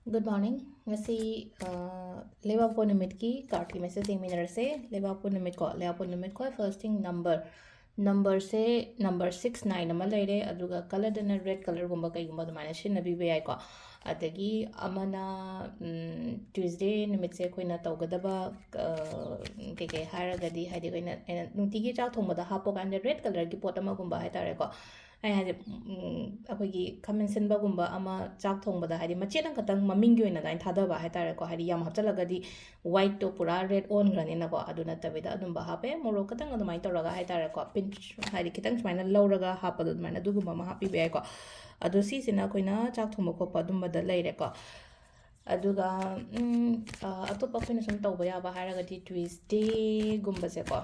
Good morning. Ngasi lewa po numit ki card ki message eminar se lewa po numit ko lewa po numit ko first thing number se number 69 ama leire aduga color dana red color gumba kai gumba dumana shin nabi be ai ko adagi amana Tuesday numit se koina tawgadaba ke ke haragadi haidi koina nungtigi chak thongba da hapo kan red color ki pot ama gumba hai tare ko ai hade ꯑꯩꯈꯣꯏꯒꯤ ꯈꯥꯃꯦꯟ ꯁꯤꯟꯕꯒꯨꯝꯕ ꯑꯃ ꯆꯥꯛ ꯊꯣꯡꯕꯗ ꯍꯥꯏꯗꯤ ꯃꯆꯦꯠ ꯑꯃꯈꯛꯇꯪ ꯃꯃꯤꯡꯒꯤ ꯑꯣꯏꯅ ꯑꯗꯨꯃꯥꯏꯅ ꯊꯥꯗꯕ ꯍꯥꯏꯇꯥꯔꯦꯀꯣ ꯍꯥꯏꯗꯤ ꯌꯥꯝ ꯍꯥꯞꯆꯤꯜꯂꯒꯗꯤ ꯋꯥꯏꯠꯇꯣ ꯄꯨꯔꯥ ꯔꯦꯗ ꯑꯣꯟꯈ꯭ꯔꯅꯤꯅꯀꯣ ꯑꯗꯨ ꯅꯠꯇꯕꯤꯗ ꯑꯗꯨꯝꯕ ꯍꯥꯞꯄꯦ ꯃꯣꯔꯣꯛ ꯈꯤꯇꯪ ꯑꯗꯨꯃꯥꯏꯅ ꯇꯧꯔꯒ ꯍꯥꯏꯇꯥꯔꯦꯀꯣ ꯄꯤꯟꯆ ꯍꯥꯏꯗꯤ ꯈꯤꯇꯪ ꯁꯨꯃꯥꯏꯅ ꯂꯧꯔꯒ ꯍꯥꯞꯄꯗꯣ ꯑꯗꯨꯃꯥꯏꯅ ꯑꯗꯨꯒꯨꯝꯕ ꯑꯃ ꯍꯥꯞꯄꯤꯕ ꯌꯥꯏꯀꯣ ꯑꯗꯣ ꯁꯤꯁꯤꯅ ꯑꯩꯈꯣꯏꯅ ꯆꯥꯛ ꯊꯣꯡꯕ ꯈꯣꯠꯄ ꯑꯗꯨꯝꯕꯗ ꯂꯩꯔꯦꯀꯣ ꯑꯗꯨꯒ ꯑꯇꯣꯞꯄ ꯑꯩꯈꯣꯏꯅ ꯁꯨꯝ ꯇꯧꯕ ꯌꯥꯕ ꯍꯥꯏꯔꯒꯗꯤ ꯇ꯭ꯋꯤꯁꯗꯦꯒꯨꯝꯕꯁꯦꯀꯣ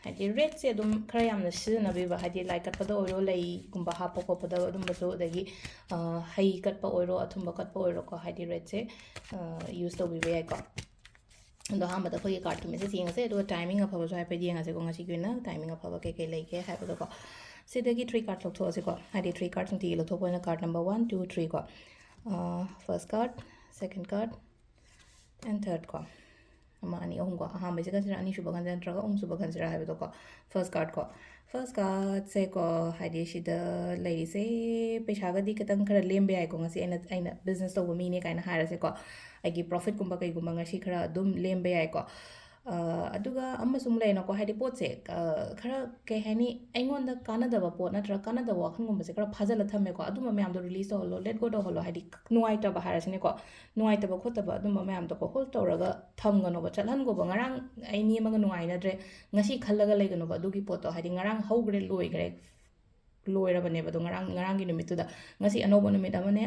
ꯍꯥꯏꯗꯤ ꯔꯦꯗꯁꯦ ꯑꯗꯨꯝ ꯈꯔ ꯌꯥꯝꯅ ꯁꯤꯖꯤꯟꯅꯕꯤꯕ ꯍꯥꯏꯗꯤ ꯂꯥꯏ ꯀꯠꯄꯗ ꯑꯣꯏꯔꯣ ꯂꯩꯒꯨꯝꯕ ꯍꯥꯞꯄ ꯈꯣꯠꯄꯗ ꯑꯗꯨꯝꯕꯁꯨ ꯑꯗꯒꯤ ꯍꯩ ꯀꯠꯄ ꯑꯣꯏꯔꯣ ꯑꯊꯨꯝꯕ ꯀꯠꯄ ꯑꯣꯏꯔꯣꯀꯣ ꯍꯥꯏꯗꯤ ꯔꯦꯗꯁꯦ ꯌꯨꯁ ꯇꯧꯕꯤꯕ ꯌꯥꯏꯀꯣ ꯑꯗꯣ ꯑꯍꯥꯟꯕꯗ ꯑꯩꯈꯣꯏꯒꯤ ꯀꯥꯔꯠꯀꯤ ꯃꯦꯁꯦꯖ ꯌꯦꯡꯉꯁꯦ ꯑꯗꯨꯒ ꯇꯥꯏꯃꯤꯡ ꯑꯐꯕꯁꯨ ꯍꯥꯏꯐꯦꯠ ꯌꯦꯡꯉꯁꯦꯀꯣ ꯉꯁꯤꯒꯤ ꯑꯣꯏꯅ ꯇꯥꯏꯃꯤꯡ ꯑꯐꯕ ꯀꯩꯀꯩ ꯂꯩꯒꯦ ꯍꯥꯏꯕꯗꯣꯀꯣ ꯁꯤꯗꯒꯤ 3 ꯀꯥꯔꯠ ꯂꯧꯊꯣꯛꯑꯁꯤꯀꯣ ꯍꯥꯏꯗꯤ 3 ꯀꯥꯔꯠ ꯅꯨꯡꯇꯤꯒꯤ ꯂꯧꯊꯣꯛꯄ ꯑꯣꯏꯅ ꯀꯥꯔꯠ ꯅꯝꯕꯔ 1 2 3 ꯀꯣ ꯐꯥꯔꯁ ꯀꯥꯔꯠ ꯁꯦꯀꯦꯟ ꯀꯥꯔꯠ ꯑꯦꯟ ꯊꯔꯠ ꯀꯣ ꯑꯃ ꯑꯅꯤ ꯑꯍꯨꯝ ꯀꯣ ꯑꯍꯥꯟꯕꯁꯦ ꯈꯟꯁꯤꯔꯥ ꯑꯅꯤꯁꯨꯕ ꯈꯟꯁꯤꯔꯥ ꯅꯠꯇ꯭ꯔꯒ ꯑꯍꯨꯝꯁꯨꯕ ꯈꯟꯁꯤꯔꯥ ꯍꯥꯏꯕꯗꯣꯀꯣ ꯐꯥꯔꯁ ꯀꯥꯔꯠ ꯀꯣ ꯐꯥꯔꯁ ꯀꯥꯔꯠꯁꯦ ꯀꯣ ꯍꯥꯏꯗꯤ ꯁꯤꯗ ꯂꯩꯔꯤꯁꯦ ꯄꯩꯁꯥꯒꯗꯤ ꯈꯤꯇꯪ ꯈꯔ ꯂꯦꯝꯕ ꯌꯥꯏꯀꯣ ꯉꯁꯤ ꯑꯩꯅ ꯕꯤꯖꯤꯅꯦꯁ ꯇꯧꯕ ꯃꯤꯅꯦ ꯀꯥꯏꯅ ꯍꯥꯏꯔꯁꯦꯀꯣ ꯑꯩꯒꯤ ꯄ꯭ꯔꯣꯐꯤꯠꯀꯨꯝꯕ ꯀꯩꯒꯨꯝꯕ ꯉꯁꯤ ꯈꯔ ꯑꯗꯨꯝ ꯂꯦꯝꯕ ꯌꯥꯏꯀꯣ ꯑꯗꯨꯒ ꯑꯃꯁꯨꯡ ꯂꯩꯅꯀꯣ ꯍꯥꯏꯗꯤ ꯄꯣꯠꯁꯦ ꯈꯔ ꯀꯩ ꯍꯥꯏꯅꯤ ꯑꯩꯉꯣꯟꯗ ꯀꯥꯟꯅꯗꯕ ꯄꯣꯠ ꯅꯠꯇ꯭ꯔꯒ ꯀꯥꯟꯅꯗꯕ ꯋꯥꯈꯜꯒꯨꯝꯕꯁꯦ ꯈꯔ ꯐꯥꯖꯤꯜꯂ ꯊꯝꯃꯦꯀꯣ ꯑꯗꯨꯝꯕ ꯃꯌꯥꯝꯗꯣ ꯔꯤꯂꯤꯁ ꯇꯧꯍꯜꯂꯣ ꯂꯦꯠ ꯒꯣ ꯇꯧꯍꯜꯂꯣ ꯍꯥꯏꯗꯤ ꯅꯨꯡꯉꯥꯏꯇꯕ ꯍꯥꯏꯔꯁꯤꯅꯦꯀꯣ ꯅꯨꯡꯉꯥꯏꯇꯕ ꯈꯣꯠꯇꯕ ꯑꯗꯨꯝꯕ ꯃꯌꯥꯝꯗꯣꯀꯣ ꯍꯣꯜ ꯇꯧꯔꯒ ꯊꯝꯒꯅꯣꯕ ꯆꯠꯍꯟꯒꯣꯕ ꯉꯔꯥꯡ ꯑꯩ ꯃꯤ ꯑꯃꯒ ꯅꯨꯡꯉꯥꯏꯅꯗ꯭ꯔꯦ ꯉꯁꯤ ꯈꯜꯂꯒ ꯂꯩꯒꯅꯣꯕ ꯑꯗꯨꯒꯤ ꯄꯣꯠꯇꯣ ꯍꯥꯏꯗꯤ ꯉꯔꯥꯡ ꯍꯧꯈ꯭ꯔꯦ ꯂꯣꯏꯈ꯭ꯔꯦ ꯂꯣꯏꯔꯕꯅꯦꯕ ꯑꯗꯣ ꯉꯔꯥꯡꯒꯤ ꯅꯨꯃꯤꯠꯇꯨꯗ ꯉꯁꯤ ꯑꯅꯧꯕ ꯅꯨꯃꯤꯠ ꯑꯃꯅꯦ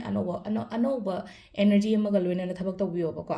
ꯑꯅꯧꯕ ꯑꯦꯅꯔꯖꯤ ꯑꯃꯒ ꯂꯣꯏꯅꯅ ꯊꯕꯛ ꯇꯧꯕꯤꯌꯣꯕꯀꯣ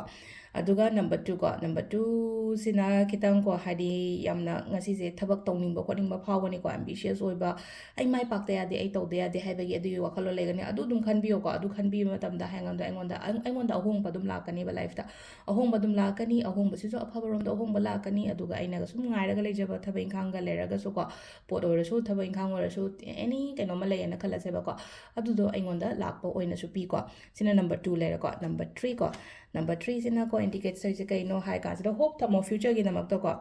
ꯑꯗꯨꯒ ꯅꯝꯕꯔ 2 ꯀꯣ ꯅꯝꯕꯔ 2ꯁꯤꯅ ꯈꯤꯇꯪꯀꯣ ꯍꯥꯏꯗꯤ ꯌꯥꯝꯅ ꯉꯁꯤꯁꯦ ꯊꯕꯛ ꯇꯧꯅꯤꯡꯕ ꯈꯣꯠꯅꯤꯡꯕ ꯐꯥꯎꯒꯅꯤꯀꯣ ꯑꯦꯝꯕꯤꯁꯤꯌꯁ ꯑꯣꯏꯕ ꯑꯩ ꯃꯥꯏ ꯄꯥꯛꯇ ꯌꯥꯗꯦ ꯑꯩ ꯇꯧꯗ ꯌꯥꯗꯦ ꯍꯥꯏꯕꯒꯤ ꯑꯗꯨꯒꯤ ꯋꯥꯈꯜꯂꯣꯟ ꯂꯩꯒꯅꯤ ꯑꯗꯨ ꯑꯗꯨꯝ ꯈꯟꯕꯤꯌꯣꯀꯣ ꯑꯗꯨ ꯈꯟꯕꯤꯕ ꯃꯇꯝꯗ ꯑꯩꯉꯣꯟꯗ ꯑꯍꯣꯡꯕ ꯑꯗꯨꯝ ꯂꯥꯛꯀꯅꯤꯕ ꯂꯥꯏꯐꯇ ꯑꯍꯣꯡꯕ ꯑꯗꯨꯝ ꯂꯥꯛꯀꯅꯤ ꯑꯍꯣꯡꯕꯁꯤꯁꯨ ꯑꯐꯕꯔꯣꯝꯗ ꯑꯍꯣꯡꯕ ꯂꯥꯛꯀꯅꯤ ꯑꯗꯨꯒ ꯑꯩꯅꯒ ꯁꯨꯝ ꯉꯥꯏꯔꯒ ꯂꯩꯖꯕ ꯊꯕꯛ ꯏꯪꯈꯥꯡꯒ ꯂꯩꯔꯒꯁꯨꯀꯣ ꯄꯣꯠ ꯑꯣꯏꯔꯁꯨ ꯊꯕꯛ ꯏꯪꯈꯥꯡ ꯑꯣꯏꯔꯁꯨ ꯑꯦꯅꯤ ꯀꯩꯅꯣꯃ ꯂꯩꯌꯦꯅ ꯈꯜꯂꯁꯦꯕꯀꯣ ꯑꯗꯨꯗꯣ ꯑꯩꯉꯣꯟꯗ ꯂꯥꯛꯄ ꯑꯣꯏꯅꯁꯨ ꯄꯤꯀꯣ ꯁꯤꯅ ꯅꯝꯕꯔ 2 ꯂꯩꯔꯦꯀꯣ ꯅꯝꯕꯔ 3 ꯀꯣ ꯅꯝꯕꯔ 3ꯁꯤꯅꯀꯣ ꯏꯟꯗꯤꯀꯦꯠꯁ ꯇꯧꯔꯤꯁꯦ ꯀꯩꯅꯣ ꯍꯥꯏ ꯀꯥꯟꯁꯤꯗ ꯍꯣꯞ ꯊꯝꯃꯣ ꯐ꯭ꯌꯨꯆꯔꯒꯤꯗꯃꯛꯇꯀꯣ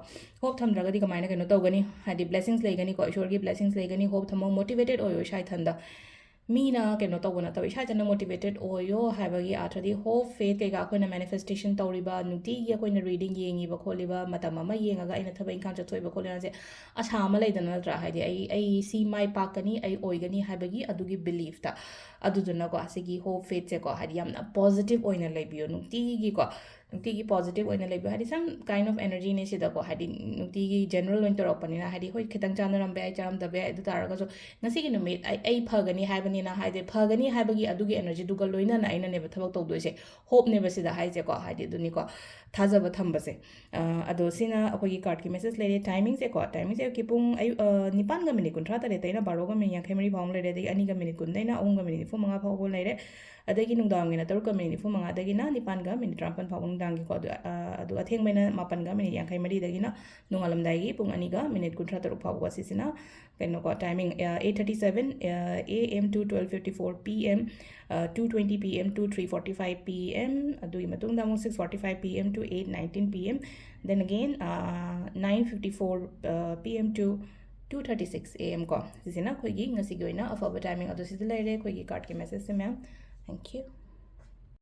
ꯍꯣꯞ ꯊꯝꯗ꯭ꯔꯒꯗꯤ ꯀꯃꯥꯏꯅ ꯀꯩꯅꯣ ꯇꯧꯒꯅꯤ ꯍꯥꯏꯗꯤ ꯕ꯭ꯂꯦꯁꯤꯡꯁ ꯂꯩꯒꯅꯤꯀꯣ ꯏꯁꯣꯔꯒꯤ ꯕ꯭ꯂꯦꯁꯤꯡꯁ ꯂꯩꯒꯅꯤ ꯍꯣꯞ ꯊꯝꯃꯣ ꯃꯣꯇꯤꯚꯦꯇꯦड ꯑꯣꯏꯌꯣ ꯏꯁꯥ ꯏꯊꯟꯗ ꯃꯤꯅ ꯀꯩꯅꯣ ꯇꯧꯕ ꯅꯠꯇꯕ ꯏꯁꯥ ꯏꯊꯟꯗ ꯃꯣꯇꯤꯚꯦꯇꯦड ꯑꯣꯏꯌꯣ ꯍꯥꯏꯕꯒꯤ ꯑꯥꯔꯊꯗꯤ ꯍꯣꯞ ꯐꯦꯠ ꯀꯩꯀꯥ ꯑꯩꯈꯣꯏꯅ ꯃꯦꯅꯤꯐꯦꯁꯇꯦꯁꯟ ꯇꯧꯔꯤꯕ ꯅꯨꯡꯇꯤꯒꯤ ꯑꯩꯈꯣꯏꯅ ꯔꯤꯗꯤꯡ ꯌꯦꯡꯉꯤꯕ ꯈꯣꯠꯂꯤꯕ ꯃꯇꯝ ꯑꯃ ꯌꯦꯡꯉꯒ ꯑꯩꯅ ꯊꯕꯛ ꯏꯪꯈꯥꯡ ꯆꯠꯊꯣꯛꯏꯕ ꯈꯣꯠꯂꯤꯕꯁꯦ ꯑꯁꯥ ꯑꯃ ꯂꯩꯗꯅ ꯅꯠꯇ꯭ꯔꯥ ꯍꯥꯏꯗꯤ ꯑꯩ ꯁꯤ ꯃꯥꯏ ꯄꯥꯛꯀꯅꯤ ꯑꯩ ꯑꯣꯏꯒꯅꯤ ꯍꯥꯏꯕꯒꯤ ꯑꯗꯨꯒꯤ ꯕꯤꯂꯤꯐꯇ ꯑꯗꯨꯗꯨꯅꯀꯣ ꯑꯁꯤꯒꯤ ꯍꯣꯞ ꯐꯦꯠꯁꯦꯀꯣ ꯍꯥꯏꯗꯤ ꯌꯥꯝꯅ ꯄꯣꯖꯤꯇꯤቭ ꯑꯣꯏꯅ ꯂꯩꯕꯤꯌꯣ ꯅꯨꯡꯇꯤꯒꯤꯀꯣ ꯅꯨꯡꯇꯤꯒꯤ ꯄꯣꯖꯤꯇꯤቭ ꯑꯣꯏꯅ ꯂꯩꯕꯤꯌꯣ ꯍꯥꯏꯗꯤ ꯁꯝ ꯀꯥꯏꯟ ꯑꯣꯐ ꯑꯦꯅꯔꯖꯤꯅꯦ ꯁꯤꯗꯀꯣ ꯍꯥꯏꯗꯤ ꯅꯨꯡꯇꯤꯒꯤ ꯖꯦꯅꯔꯦꯜ ꯑꯣꯏꯅ ꯇꯧꯔꯛꯄꯅꯤꯅ ꯍꯥꯏꯗꯤ ꯍꯣꯏ ꯈꯤꯇꯪ ꯆꯥꯟꯅꯔꯝꯕ ꯌꯥꯏ ꯆꯥꯔꯝꯗꯕ ꯌꯥꯏ ꯑꯗꯨ ꯇꯥꯔꯒꯁꯨ ꯉꯁꯤꯒꯤ ꯅꯨꯃꯤꯠ ꯑꯩ ꯐꯒꯅꯤ ꯍꯥꯏꯕꯅꯤꯅ ꯍꯥꯏꯗꯤ ꯐꯒꯅꯤ ꯍꯥꯏꯕꯒꯤ ꯑꯗꯨꯒꯤ ꯑꯦꯅꯔꯖꯤꯗꯨꯒ ꯂꯣꯏꯅꯅ ꯑꯩꯅꯅꯦꯕ ꯊꯕꯛ ꯇꯧꯗꯣꯏꯁꯦ ꯍꯣꯞꯅꯦꯕ ꯁꯤꯗ ꯍꯥꯏꯁꯦꯀꯣ ꯍꯥꯏꯗꯤ ꯑꯗꯨꯅꯤꯀꯣ ꯊꯥꯖꯕ ꯊꯝꯕꯁꯦ ꯑꯗꯣ ꯁꯤꯅ ꯑꯩꯈꯣꯏꯒꯤ ꯀꯥꯔꯠꯀꯤ ꯃꯦꯁꯦꯖ ꯂꯩꯔꯦ ꯇꯥꯏꯃꯤꯡꯁꯦꯀꯣ ꯇꯥꯏꯃꯤꯡꯁꯦ ꯑꯌꯨꯛꯀꯤ ꯄꯨꯡ 9:38 ꯕꯥꯔꯣꯒ ꯃꯤꯅꯤꯠ 53 ꯐꯥꯎꯕ ꯂꯩꯔꯦ ꯑꯗꯒꯤ 2:10 3:45 ꯐꯥꯎꯕ ꯂꯩꯔꯦ ꯑꯗꯒꯤ ꯅꯨꯡꯗꯥꯡꯒꯤꯅ 3:95 ꯗꯒꯤꯅ 9:54 ꯐꯥꯎꯕ ꯅꯨꯡꯗꯥꯡꯒꯤꯀꯣ ꯑꯗꯨ ꯑꯊꯦꯡꯕꯩꯅ 7:53 ꯗꯒꯤꯅ ꯅꯣꯡꯉꯥꯜꯂꯝꯗꯥꯏꯒꯤ ꯄꯨꯡ 2:53 ꯐꯥꯎꯕ ꯁꯤꯁꯤꯅ ꯀꯩꯅꯣꯀꯣ timing 8:37 AM to 12:54 PM 2:20 PM to 3:45 PM ꯑꯗꯨꯒꯤ ꯃꯇꯨꯡꯗ ꯑꯃꯨꯛ 6:45 PM to 8:19 PM then again 9:54 PM to 2:36 AM ꯀꯣ ꯁꯤꯁꯤꯅ ꯑꯩꯈꯣꯏꯒꯤ ꯉꯁꯤꯒꯤ ꯑꯣꯏꯅ ꯑꯐꯕ ꯇꯥꯏꯃꯤꯡ ꯑꯗꯨ ꯁꯤꯗ ꯂꯩꯔꯦ ꯑꯩꯈꯣꯏꯒꯤ ꯀꯥꯔꯠꯀꯤ ꯃꯦꯁꯦꯖꯁꯦ ꯃꯌꯥꯝ ꯊꯦꯡꯛ ꯌꯨ